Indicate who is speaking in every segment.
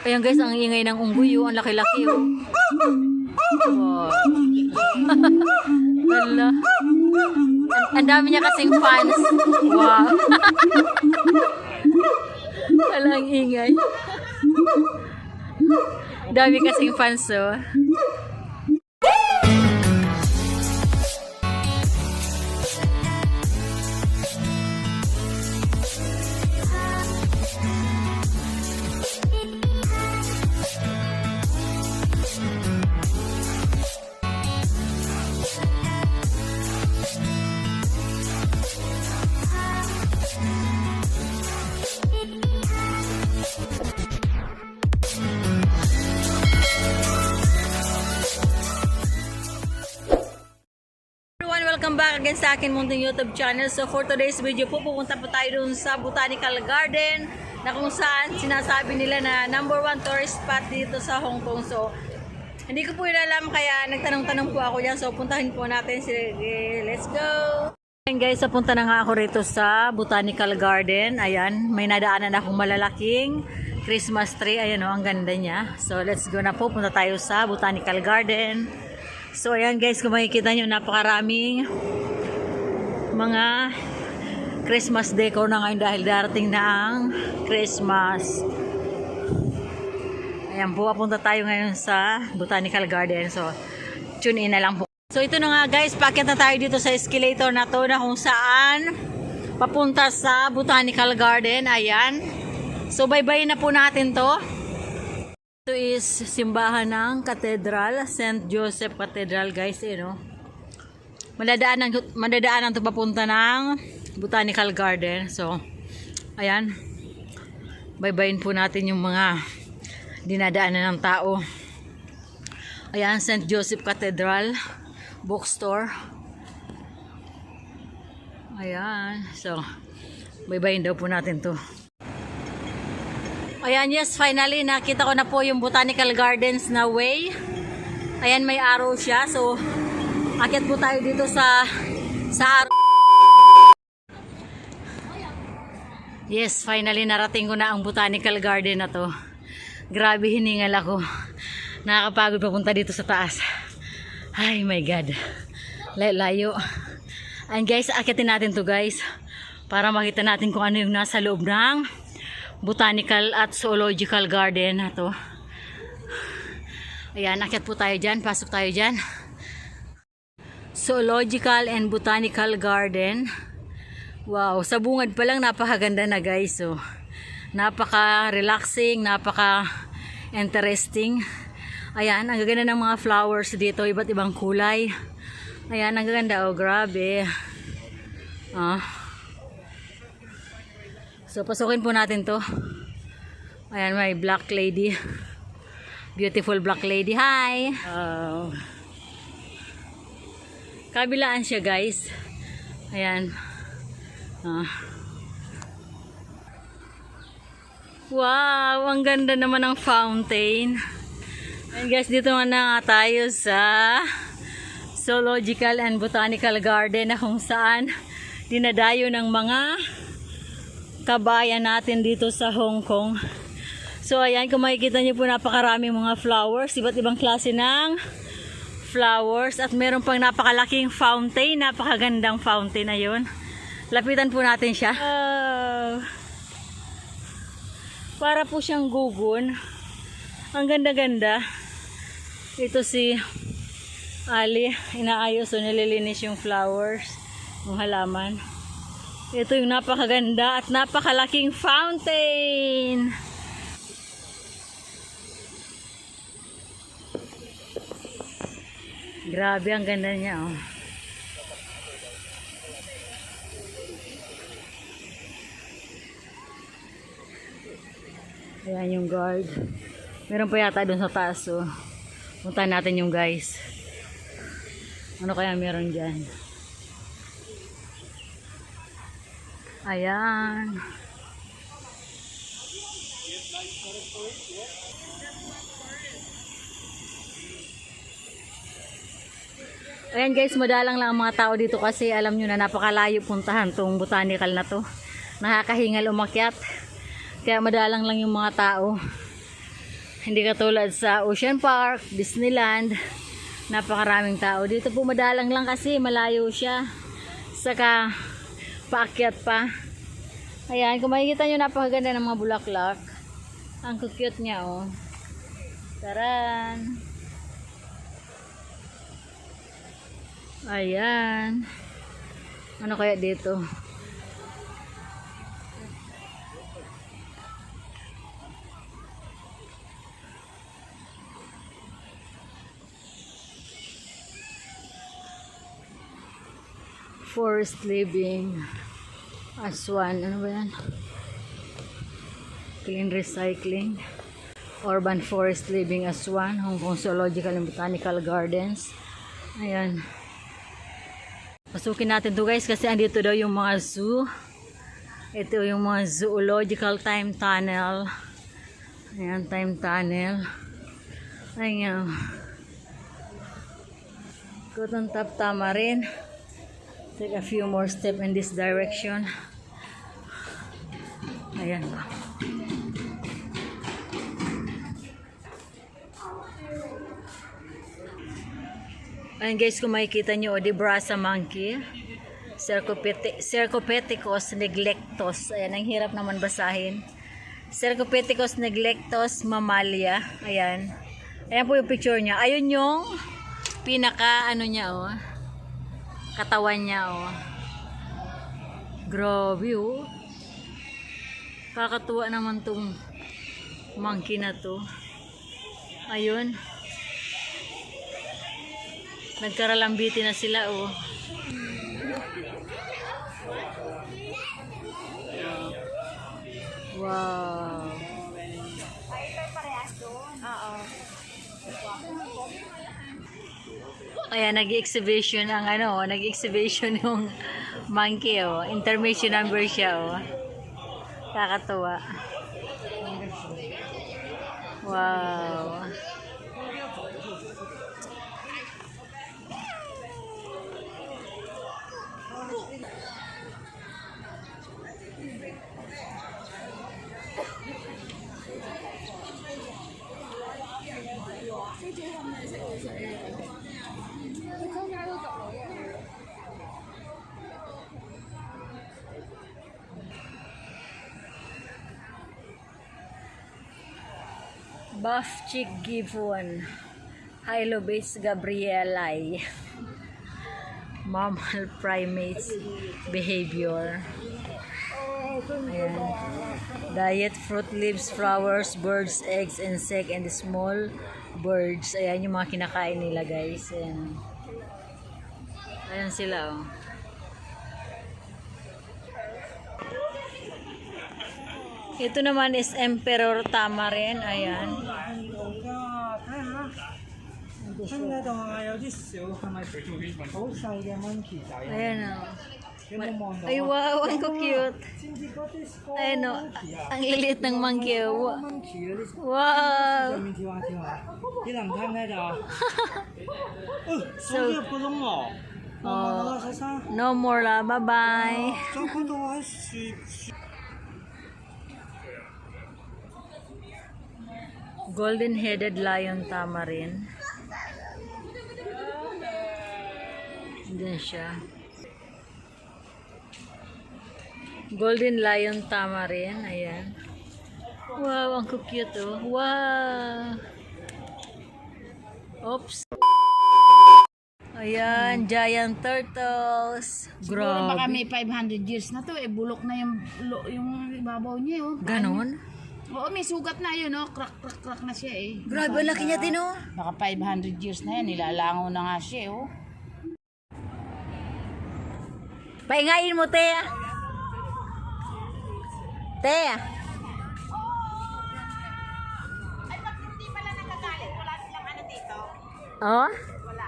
Speaker 1: Ayan guys, ang ingay ng unggoy, oh. Ang laki-laki, oh. Wow. Hala. Ang dami niya kasing fans. Wow. Hala, ang ingay. Dami kasing fans, oh. Welcome back again sa akin munting YouTube channel. So for today's video po, pupunta po tayo dun sa Botanical Garden na kung saan sinasabi nila na #1 tourist spot dito sa Hong Kong. So hindi ko po alam, kaya nagtanong-tanong po ako dyan. So puntahin po natin. Sige, let's go! Ayan guys, punta na nga ako rito sa Botanical Garden. Ayan, may nadaanan akong malalaking Christmas tree. Ayan o, ang ganda niya. So let's go na po, punta tayo sa Botanical Garden. So ayan guys, kung makikita nyo, napakaraming mga Christmas decor na ngayon dahil darating na ang Christmas. Ayan po, papunta tayo ngayon sa Botanical Garden. So tune in na lang po. So ito na nga guys, paakyat na tayo dito sa escalator na to na kung saan papunta sa Botanical Garden. Ayan. So bye-bye na po natin to. Ito is simbahan ng Cathedral, St. Joseph Cathedral guys, no? Madadaanan to papunta ng Botanical Garden. So, ayan. Bye-byein po natin yung mga dinadaanan ng tao. Ayan, St. Joseph Cathedral bookstore. Ayan. So, bye-byein daw po natin to. Ayan, yes, finally, nakita ko na po yung Botanical Gardens na way. Ayan, may arrow siya. So, akyat po tayo dito sa arrow. Yes, finally, narating ko na ang Botanical Garden na to. Grabe, hiningal ako. Nakakapagod papunta dito sa taas. Ay, my God. Layo. Ayan, guys, akyatin natin to guys. Para makita natin kung ano yung nasa loob ng Botanical at Zoological Garden na to. Ayan, akyat po tayo dyan. Pasok tayo dyan. Zoological and Botanical Garden. Wow, sa bungad pa lang napakaganda na guys. So, napaka-relaxing, napaka-interesting. Ayan, ang gaganda ng mga flowers dito. Iba't ibang kulay. Ayan, ang gaganda. Oh, grabe. So, pasukin po natin to. Ayan, may black lady. Beautiful black lady. Hi! Kabilaan siya, guys. Ayan. Wow! Ang ganda naman ng fountain. Ayan, guys, dito na nga tayo sa Zoological and Botanical Garden na kung saan dinadayo ng mga kabayan natin dito sa Hong Kong. So ayan, kung makikita nyo po, napakarami mga flowers, iba't ibang klase ng flowers, at meron pang napakalaking fountain, napakagandang fountain na yun. Lapitan po natin siya. Para po siyang gugun. Ang ganda-ganda. Ito si Ali, inaayos o nililinis yung flowers, yung halaman. Ito yung napakaganda at napakalaking fountain. Grabe, ang ganda niya, oh. Ayan yung guard. Meron pa yata dun sa taas, oh. Punta natin yung guys. Ano kaya meron dyan? Ayan. Ayan guys, madalang lang ang mga tao dito kasi alam nyo na napakalayo puntahan tong botanical na to. Nakakahingal umakyat. Kaya madalang lang yung mga tao. Hindi katulad sa Ocean Park, Disneyland, napakaraming tao. Dito po madalang lang kasi malayo siya. Saka paakyat pa. Ayan, kung makikita nyo, napakaganda ng mga bulaklak. Ang cute niya, oh. Taran! Ayan. Ano kaya dito? Forest living. Aswan. Ano ba yan? Clean recycling. Urban forest living Aswan. Hong Kong Zoological and Botanical Gardens. Ayan. Pasukin natin to guys kasi andito daw yung mga zoo. Ito yung mga zoological time tunnel. Ayan, time tunnel. Ayan. Cotton top tamarin. Take a few more steps in this direction. Ayan. Ayan guys, kung makikita nyo, Dibrasa monkey. Cercopithecus neglectus. Ayan, ang hirap naman basahin. Cercopithecus neglectus mammalia. Ayan. Ayan po yung picture niya. Ayun yung pinaka ano niya, oh. Katawan niya, oh. Grabe, oh. Kakatuwa naman tong monkey na to. Ayun. Nagkaralambiti na sila, oh. Wow. Ayan, nag-exhibition ang ano, nag-exhibition yung monkey, oh. Intermission number siya, oh. Kakatuwa. Wow. Buff chick gibbon, Hylobates gabrieli, mammal primates behavior. Ayan. Diet, fruit, leaves, flowers, birds, eggs, insect, and small birds. Ayan yung mga kinakain nila guys. Ayan, ayan sila, oh. Ito naman is Emperor Tamarin. Ayan. Ayan, oh. Ay, wow, ang cute. Ayan, oh. Ang lilit ng monkey. Wow. So, no more la. Bye-bye. Golden-headed lion tamarin. Diyan siya. Golden lion tamarin. Ayan. Wow, ang cute, oh. Wow. Oops. Ayan, giant turtles.
Speaker 2: Siguro baka
Speaker 1: Grabe.
Speaker 2: may 500 years na to, eh bulok na yung ibabaw niya, oh.
Speaker 1: Ganon?
Speaker 2: Oo, may sugat na yun, oh. Crack na siya, eh.
Speaker 1: Grabe, ang laki niya din, oh.
Speaker 2: Baka 500 years na yan, nilalangaw na nga siya, oh.
Speaker 1: Paingayin mo, Tea. Tea.
Speaker 2: Ay, pag hindi pala nagagalit, wala silang ano dito.
Speaker 1: Oh?
Speaker 2: Wala.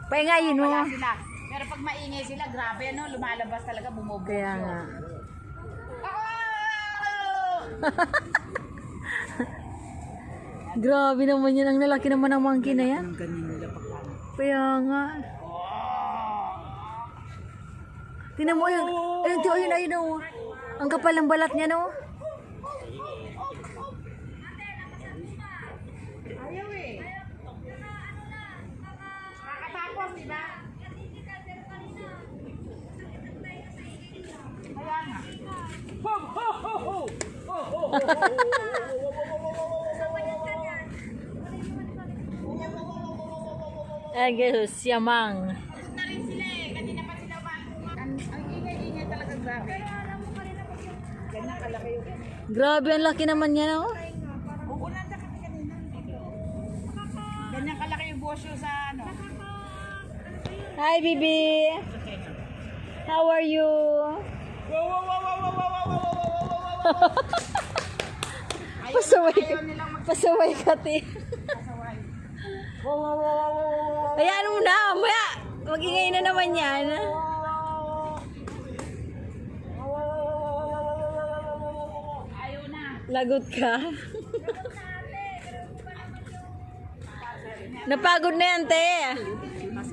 Speaker 1: Paingayin mo.
Speaker 2: Wala sila. Pero pag maingay sila, grabe, ano, lumalabas talaga, bumubuso.
Speaker 1: Kaya nga. Grabe naman yan. Ang lalaki naman ng monkey na yan. Kaya nga. Tinan mo yun. Ayun, ayun, ayun, oh. Ang kapal ng balat niya, no? Ayan guys, siyamang.
Speaker 2: Ang ingay-ingay talaga grabe. Ganyan kalaki yung...
Speaker 1: Grabe, ang laki naman yan, oh.
Speaker 2: Uulan ka kami kanina. Ganyan kalaki yung bosyo sa ano.
Speaker 1: Hi, Bibi. How are you? Pasaway ka. Pasaway ka, te. Hayaan mo na, mamaya. Mag-ingay na naman yan.
Speaker 2: Ayaw na.
Speaker 1: Lagot ka. Napagod na yan, te.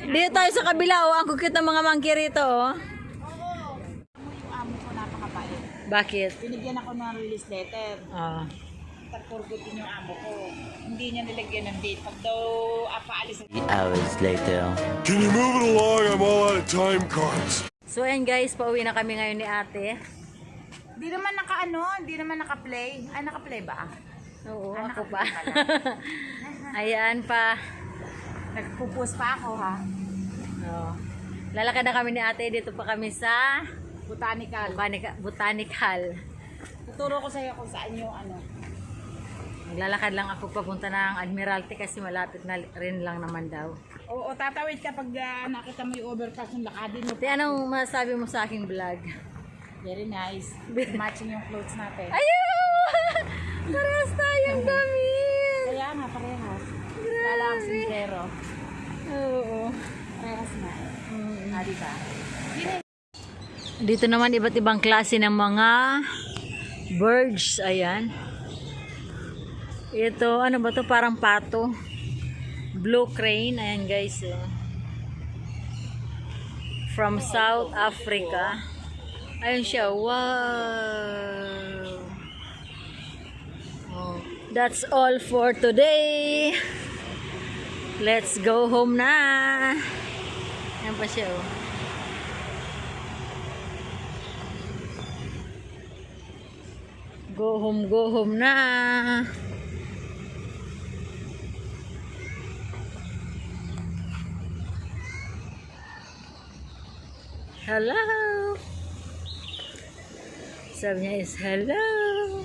Speaker 1: Dito tayo sa kabila, oh. Ang cute ng mga monkey rito, oh.
Speaker 2: Yung amo ko napakabait.
Speaker 1: Bakit?
Speaker 2: Binigyan ako ng release letter.
Speaker 1: Ah.
Speaker 2: Tagpurgutin yung amo ko. Hindi niya nilagyan ng date. Pag daw paalis na
Speaker 3: Hours later.
Speaker 4: Can you move it along? I'm all out of time cards.
Speaker 1: So, ayan guys, pauwi na kami ngayon ni ate.
Speaker 2: Hindi naman hindi naman naka-play. Ay, naka-play ba?
Speaker 1: Oo,
Speaker 2: Ah,
Speaker 1: ako pa.
Speaker 2: naka-play
Speaker 1: Ayan pa.
Speaker 2: Nagpupus pa ako, ha?
Speaker 1: Oh. Lalakad na kami ni ate. Dito pa kami sa
Speaker 2: Botanical.
Speaker 1: Botanical.
Speaker 2: Tuturo ko sa'yo kung saan yung ano.
Speaker 1: Maglalakad lang ako papunta ng Admiralty kasi malapit na rin lang naman daw.
Speaker 2: Oo, tatawid ka pag nakita mo yung overpass yung lakadin mo.
Speaker 1: Ate, anong masasabi mo sa aking vlog?
Speaker 2: Very nice. Matching yung clothes natin.
Speaker 1: Ayun! Parehas tayong damit!
Speaker 2: Kaya nga, parehas. Kala ang sincero.
Speaker 1: Oo.
Speaker 2: Parehas na. Diba?
Speaker 1: Dito naman iba't ibang klase ng mga birds. Ayan. Ito, ano ba to? Parang pato. Blue crane. Ayan guys. Oh. From South Africa. Ayun siya. Wow. Oh. That's all for today. Let's go home na. Ayan pa siya. Oh. Go home na. Hello. Sabi niya is hello.